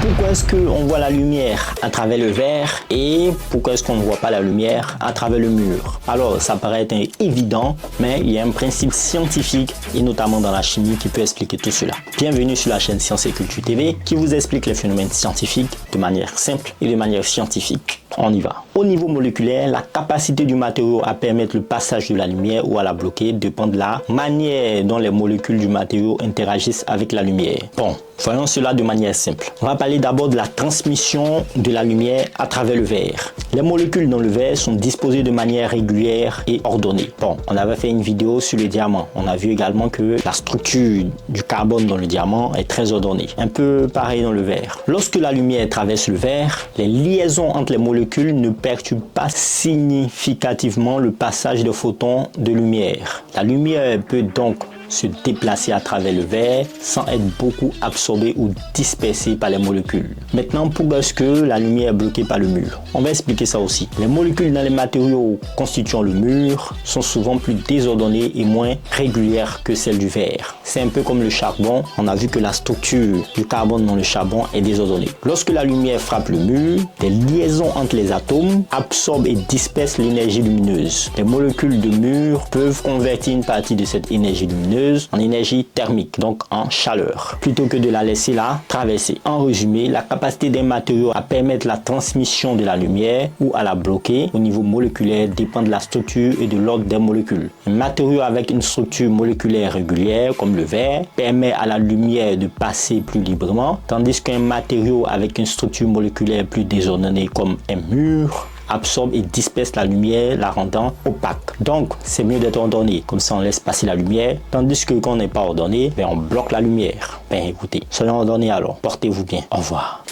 Pourquoi est-ce qu'on voit la lumière à travers le verre et pourquoi est-ce qu'on ne voit pas la lumière à travers le mur? Alors, ça paraît être évident, mais il y a un principe scientifique et notamment dans la chimie qui peut expliquer tout cela. Bienvenue sur la chaîne Science et Culture TV qui vous explique les phénomènes scientifiques de manière simple et de manière scientifique. On y va. Au niveau moléculaire, la capacité du matériau à permettre le passage de la lumière ou à la bloquer dépend de la manière dont les molécules du matériau interagissent avec la lumière. Bon, voyons cela de manière simple. On va parler d'abord de la transmission de la lumière à travers le verre. Les molécules dans le verre sont disposées de manière régulière et ordonnée. Bon, on avait fait une vidéo sur le diamant. On a vu également que la structure du carbone dans le diamant est très ordonnée. Un peu pareil dans le verre. Lorsque la lumière traverse le verre, les liaisons entre les molécules ne perturbent pas significativement le passage de photons de lumière. La lumière peut donc se déplacer à travers le verre sans être beaucoup absorbée ou dispersée par les molécules. Maintenant, pourquoi est-ce que la lumière est bloquée par le mur? On va expliquer ça aussi. Les molécules dans les matériaux constituant le mur sont souvent plus désordonnées et moins régulières que celles du verre. C'est un peu comme le charbon. On a vu que la structure du carbone dans le charbon est désordonnée. Lorsque la lumière frappe le mur, les liaisons entre les atomes absorbent et dispersent l'énergie lumineuse. Les molécules de mur peuvent convertir une partie de cette énergie lumineuse en énergie thermique, donc en chaleur, plutôt que de la laisser là traverser. En résumé, la capacité d'un matériau à permettre la transmission de la lumière ou à la bloquer au niveau moléculaire dépend de la structure et de l'ordre des molécules. Un matériau avec une structure moléculaire régulière, comme le verre, permet à la lumière de passer plus librement, tandis qu'un matériau avec une structure moléculaire plus désordonnée, comme un mur, absorbe et disperse la lumière, la rendant opaque. Donc, c'est mieux d'être ordonné, comme ça on laisse passer la lumière, tandis que quand on n'est pas ordonné, on bloque la lumière. Écoutez, soyons ordonnés alors. Portez-vous bien. Au revoir.